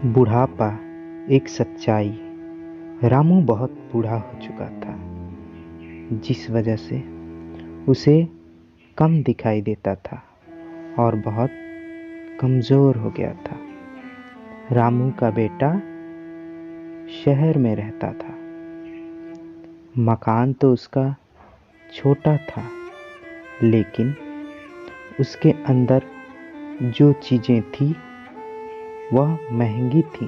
बुढ़ापा एक सच्चाई। रामू बहुत बूढ़ा हो चुका था, जिस वजह से उसे कम दिखाई देता था और बहुत कमज़ोर हो गया था। रामू का बेटा शहर में रहता था। मकान तो उसका छोटा था, लेकिन उसके अंदर जो चीज़ें थी वह महंगी थी।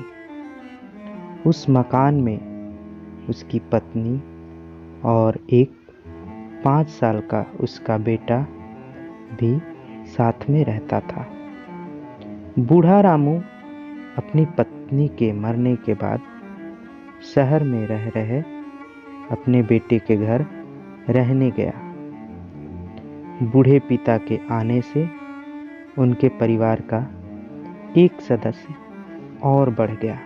उस मकान में उसकी पत्नी और एक 5 साल का उसका बेटा भी साथ में रहता था। बूढ़ा रामू अपनी पत्नी के मरने के बाद शहर में रह रहे अपने बेटे के घर रहने गया। बूढ़े पिता के आने से उनके परिवार का एक सदस्य और बढ़ गया।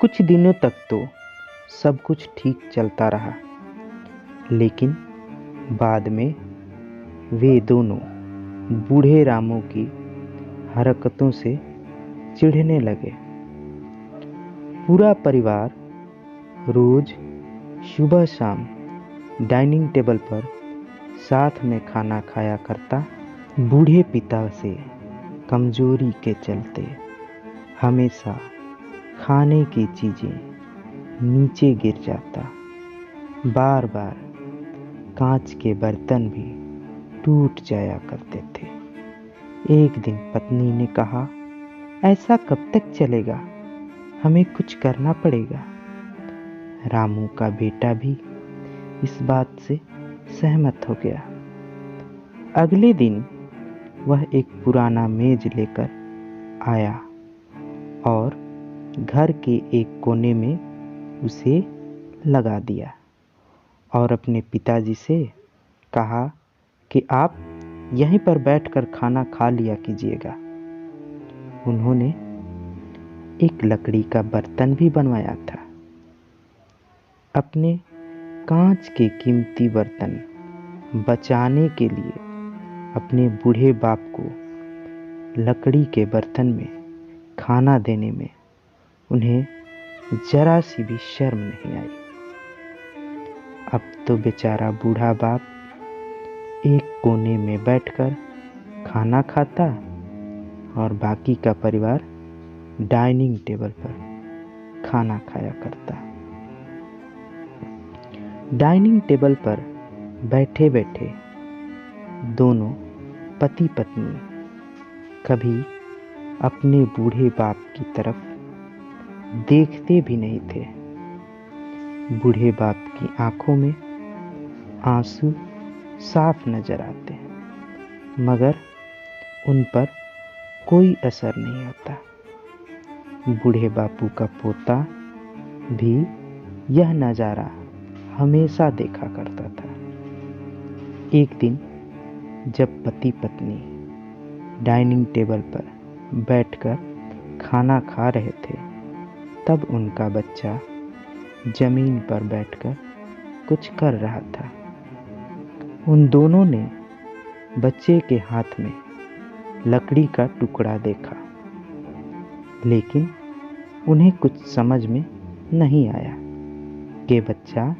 कुछ दिनों तक तो सब कुछ ठीक चलता रहा, लेकिन बाद में वे दोनों बूढ़े रामू की हरकतों से चिढ़ने लगे। पूरा परिवार रोज सुबह शाम डाइनिंग टेबल पर साथ में खाना खाया करता। बूढ़े पिता से कमजोरी के चलते हमेशा खाने की चीजें नीचे गिर जाता। बार बार कांच के बर्तन भी टूट जाया करते थे। एक दिन पत्नी ने कहा, ऐसा कब तक चलेगा? हमें कुछ करना पड़ेगा। रामू का बेटा भी इस बात से सहमत हो गया। अगले दिन वह एक पुराना मेज लेकर आया और घर के एक कोने में उसे लगा दिया और अपने पिताजी से कहा कि आप यहीं पर बैठकर खाना खा लिया कीजिएगा। उन्होंने एक लकड़ी का बर्तन भी बनवाया था। अपने कांच के कीमती बर्तन बचाने के लिए अपने बूढ़े बाप को लकड़ी के बर्तन में खाना देने में उन्हें जरा सी भी शर्म नहीं आई। अब तो बेचारा बूढ़ा बाप एक कोने में बैठकर खाना खाता और बाकी का परिवार डाइनिंग टेबल पर खाना खाया करता। डाइनिंग टेबल पर बैठे बैठे दोनों पति पत्नी कभी अपने बूढ़े बाप की तरफ देखते भी नहीं थे। बूढ़े बाप की आंखों में आंसू साफ नजर आते, मगर उन पर कोई असर नहीं होता। बूढ़े बापू का पोता भी यह नजारा हमेशा देखा करता था। एक दिन जब पति पत्नी डाइनिंग टेबल पर बैठकर खाना खा रहे थे, तब उनका बच्चा जमीन पर बैठकर कुछ कर रहा था। उन दोनों ने बच्चे के हाथ में लकड़ी का टुकड़ा देखा, लेकिन उन्हें कुछ समझ में नहीं आया कि बच्चा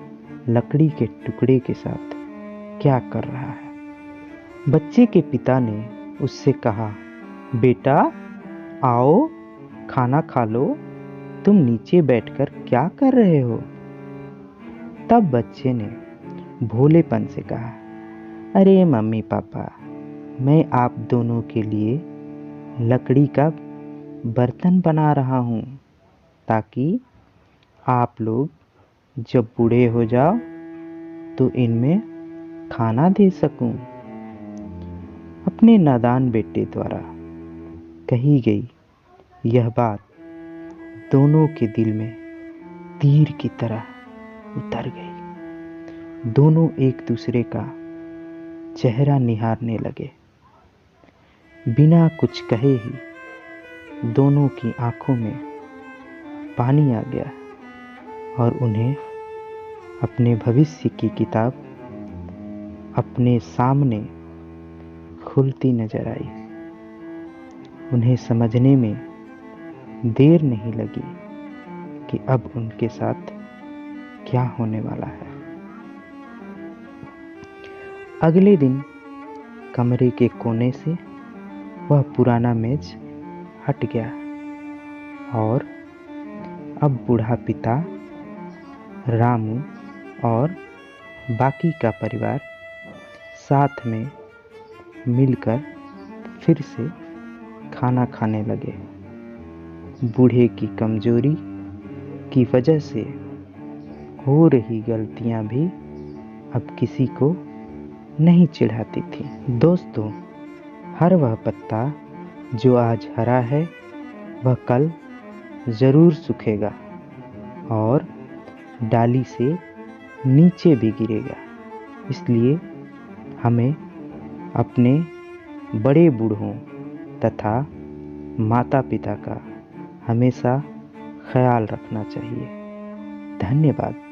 लकड़ी के टुकड़े के साथ क्या कर रहा है। बच्चे के पिता ने उससे कहा, बेटा आओ खाना खा लो, तुम नीचे बैठकर क्या कर रहे हो? तब बच्चे ने भोलेपन से कहा, अरे मम्मी पापा, मैं आप दोनों के लिए लकड़ी का बर्तन बना रहा हूँ, ताकि आप लोग जब बूढ़े हो जाओ तो इनमें खाना दे सकूं। अपने नादान बेटे द्वारा कही गई यह बात दोनों के दिल में तीर की तरह उतर गई। दोनों एक दूसरे का चेहरा निहारने लगे। बिना कुछ कहे ही दोनों की आंखों में पानी आ गया और उन्हें अपने भविष्य की किताब अपने सामने खुलती नजर आई। उन्हें समझने में देर नहीं लगी कि अब उनके साथ क्या होने वाला है। अगले दिन कमरे के कोने से वह पुराना मेज हट गया और अब बूढ़ा पिता, रामू और बाकी का परिवार साथ में मिलकर फिर से खाना खाने लगे। बूढ़े की कमजोरी की वजह से हो रही गलतियां भी अब किसी को नहीं चिढ़ाती थी। दोस्तों, हर वह पत्ता जो आज हरा है वह कल ज़रूर सूखेगा और डाली से नीचे भी गिरेगा। इसलिए हमें अपने बड़े बूढ़ों तथा माता पिता का हमेशा ख्याल रखना चाहिए। धन्यवाद।